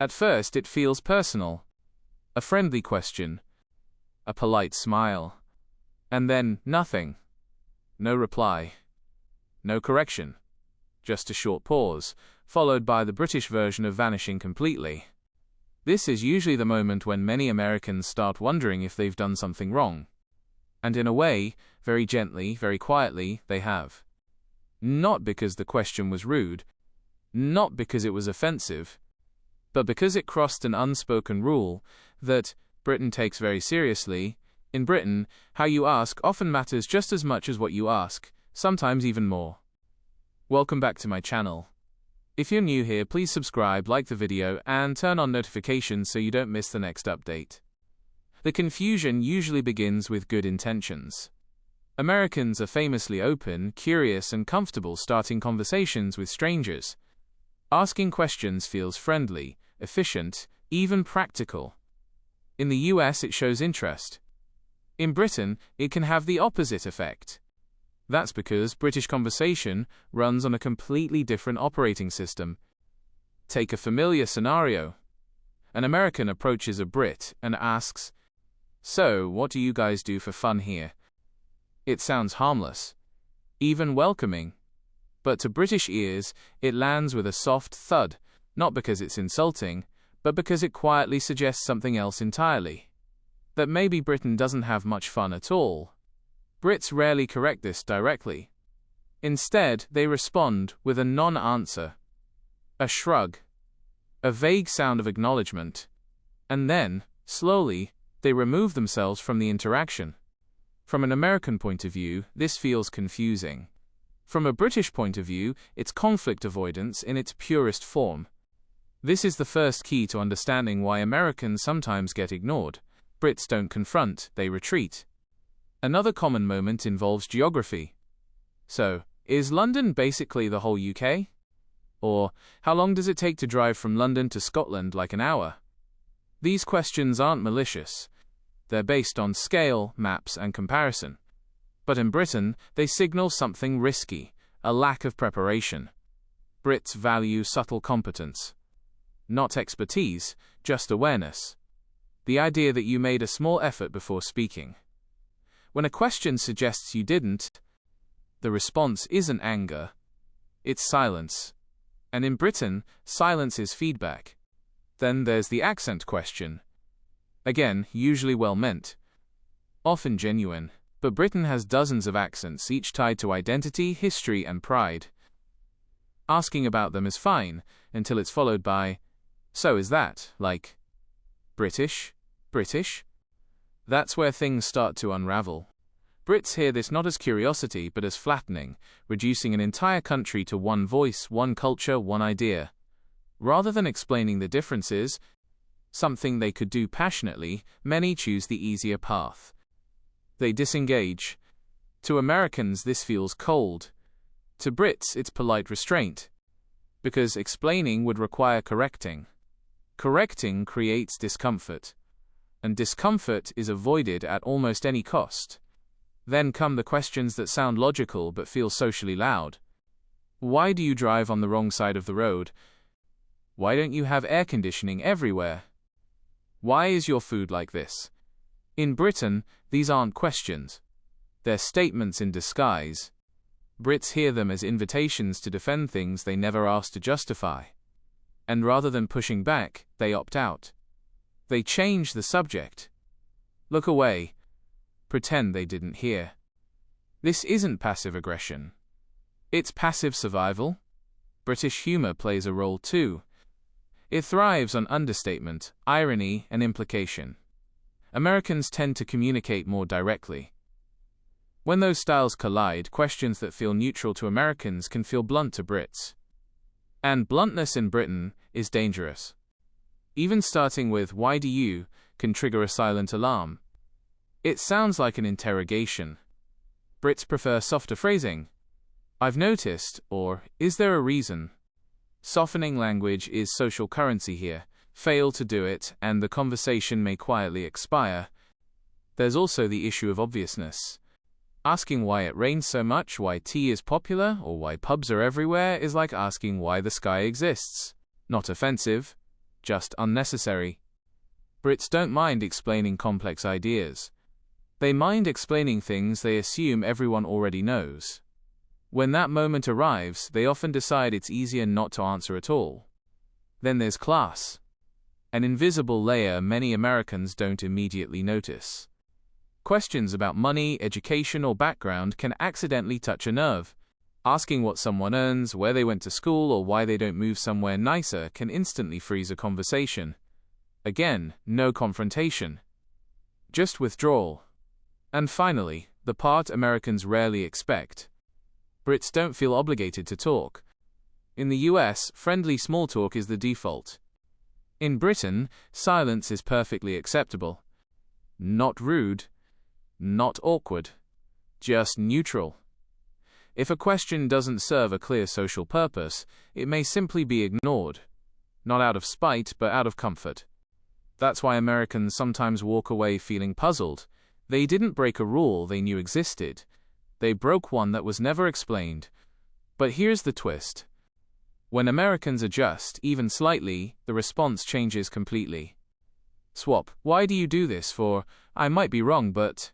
At first it feels personal. A friendly question. A polite smile. And then nothing. No reply. No correction. Just a short pause, followed by the British version of vanishing completely. This is usually the moment when many Americans start wondering if they've done something wrong. And in a way, very gently, very quietly, they have. Not because the question was rude, not because it was offensive, but because it crossed an unspoken rule that Britain takes very seriously. In Britain, how you ask often matters just as much as what you ask, sometimes even more. Welcome back to my channel. If you're new here, please subscribe, like the video, and turn on notifications so you don't miss the next update. The confusion usually begins with good intentions. Americans are famously open, curious, and comfortable starting conversations with strangers. Asking questions feels friendly, efficient, even practical. In the US, it shows interest. In Britain, it can have the opposite effect. That's because British conversation runs on a completely different operating system. Take a familiar scenario. An American approaches a Brit and asks, "So, what do you guys do for fun here?" It sounds harmless, even welcoming. But to British ears, it lands with a soft thud, not because it's insulting, but because it quietly suggests something else entirely. That maybe Britain doesn't have much fun at all. Brits rarely correct this directly. Instead, they respond with a non-answer, a shrug, a vague sound of acknowledgement, and then, slowly, they remove themselves from the interaction. From an American point of view, this feels confusing. From a British point of view, it's conflict avoidance in its purest form. This is the first key to understanding why Americans sometimes get ignored. Brits don't confront, they retreat. Another common moment involves geography. So, is London basically the whole UK? Or, how long does it take to drive from London to Scotland, like an hour? These questions aren't malicious. They're based on scale, maps, and comparison. But in Britain, they signal something risky, a lack of preparation. Brits value subtle competence. Not expertise, just awareness. The idea that you made a small effort before speaking. When a question suggests you didn't, the response isn't anger, it's silence. And in Britain, silence is feedback. Then there's the accent question. Again, usually well meant. Often genuine, but Britain has dozens of accents, each tied to identity, history, and pride. Asking about them is fine, until it's followed by, "So is that, like, British? British?" That's where things start to unravel. Brits hear this not as curiosity, but as flattening, reducing an entire country to one voice, one culture, one idea. Rather than explaining the differences, something they could do passionately, many choose the easier path. They disengage. To Americans, this feels cold. To Brits, it's polite restraint. Because explaining would require correcting. Correcting creates discomfort. And discomfort is avoided at almost any cost. Then come the questions that sound logical but feel socially loud. Why do you drive on the wrong side of the road? Why don't you have air conditioning everywhere? Why is your food like this? In Britain, these aren't questions. They're statements in disguise. Brits hear them as invitations to defend things they never asked to justify. And rather than pushing back, they opt out. They change the subject. Look away. Pretend they didn't hear. This isn't passive aggression. It's passive survival. British humor plays a role too. It thrives on understatement, irony, and implication. Americans tend to communicate more directly. When those styles collide, questions that feel neutral to Americans can feel blunt to Brits. And bluntness in Britain is dangerous. Even starting with "why do you" can trigger a silent alarm. It sounds like an interrogation. Brits prefer softer phrasing. "I've noticed," or "is there a reason?" Softening language is social currency here. Fail to do it, and the conversation may quietly expire. There's also the issue of obviousness. Asking why it rains so much, why tea is popular, or why pubs are everywhere is like asking why the sky exists. Not offensive, just unnecessary. Brits don't mind explaining complex ideas. They mind explaining things they assume everyone already knows. When that moment arrives, they often decide it's easier not to answer at all. Then there's class. An invisible layer many Americans don't immediately notice. Questions about money, education, or background can accidentally touch a nerve. Asking what someone earns, where they went to school, or why they don't move somewhere nicer can instantly freeze a conversation. Again, no confrontation. Just withdrawal. And finally, the part Americans rarely expect. Brits don't feel obligated to talk. In the US, friendly small talk is the default. In Britain, silence is perfectly acceptable. Not rude, not awkward, just neutral. If a question doesn't serve a clear social purpose, it may simply be ignored. Not out of spite, but out of comfort. That's why Americans sometimes walk away feeling puzzled. They didn't break a rule they knew existed. They broke one that was never explained. But here's the twist. When Americans adjust, even slightly, the response changes completely. Swap, why do you do this for, I might be wrong but...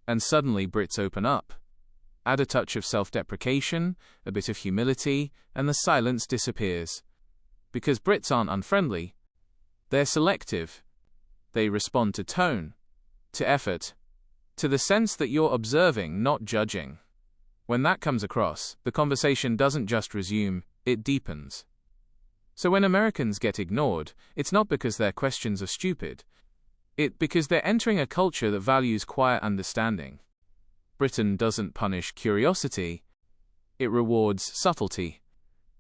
And suddenly Brits open up. Add a touch of self-deprecation, a bit of humility, and the silence disappears. Because Brits aren't unfriendly. They're selective. They respond to tone, to effort, to the sense that you're observing, not judging. When that comes across, the conversation doesn't just resume, it deepens. So when Americans get ignored, it's not because their questions are stupid. It's because they're entering a culture that values quiet understanding. Britain doesn't punish curiosity. It rewards subtlety.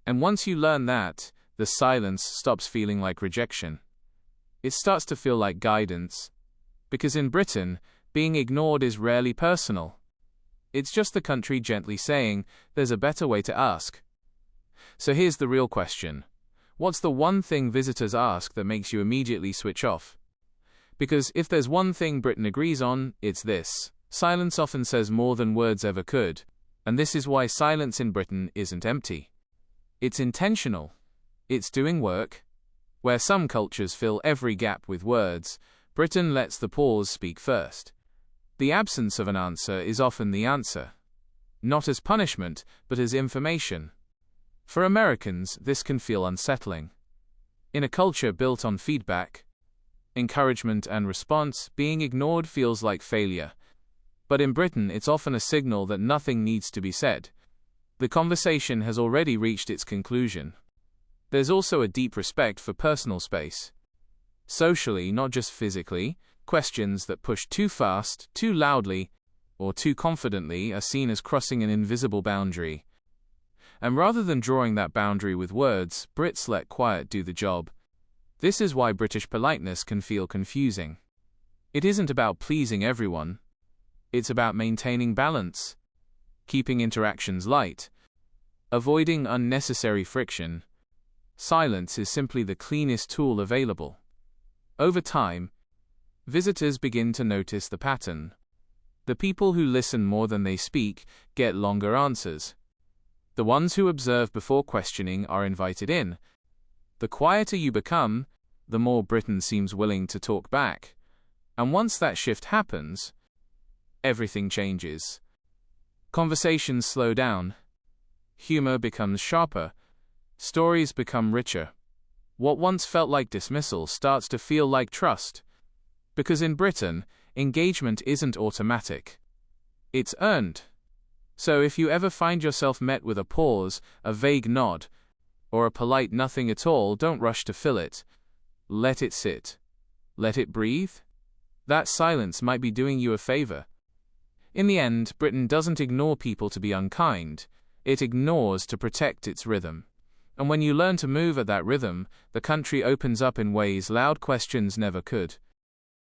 And once you learn that, the silence stops feeling like rejection. It starts to feel like guidance. Because in Britain, being ignored is rarely personal. It's just the country gently saying, there's a better way to ask. So here's the real question. What's the one thing visitors ask that makes you immediately switch off? Because if there's one thing Britain agrees on, it's this. Silence often says more than words ever could. And this is why silence in Britain isn't empty. It's intentional. It's doing work. Where some cultures fill every gap with words, Britain lets the pause speak first. The absence of an answer is often the answer. Not as punishment, but as information. For Americans, this can feel unsettling. In a culture built on feedback, encouragement and response, being ignored feels like failure. But in Britain, it's often a signal that nothing needs to be said. The conversation has already reached its conclusion. There's also a deep respect for personal space. Socially, not just physically, questions that push too fast, too loudly, or too confidently are seen as crossing an invisible boundary. And rather than drawing that boundary with words, Brits let quiet do the job. This is why British politeness can feel confusing. It isn't about pleasing everyone. It's about maintaining balance, keeping interactions light, avoiding unnecessary friction. Silence is simply the cleanest tool available. Over time, visitors begin to notice the pattern. The people who listen more than they speak get longer answers. The ones who observe before questioning are invited in. The quieter you become, the more Britain seems willing to talk back. And once that shift happens, everything changes. Conversations slow down. Humor becomes sharper. Stories become richer. What once felt like dismissal starts to feel like trust. Because in Britain, engagement isn't automatic. It's earned. So if you ever find yourself met with a pause, a vague nod, or a polite nothing at all, don't rush to fill it. Let it sit. Let it breathe. That silence might be doing you a favor. In the end, Britain doesn't ignore people to be unkind. It ignores to protect its rhythm. And when you learn to move at that rhythm, the country opens up in ways loud questions never could.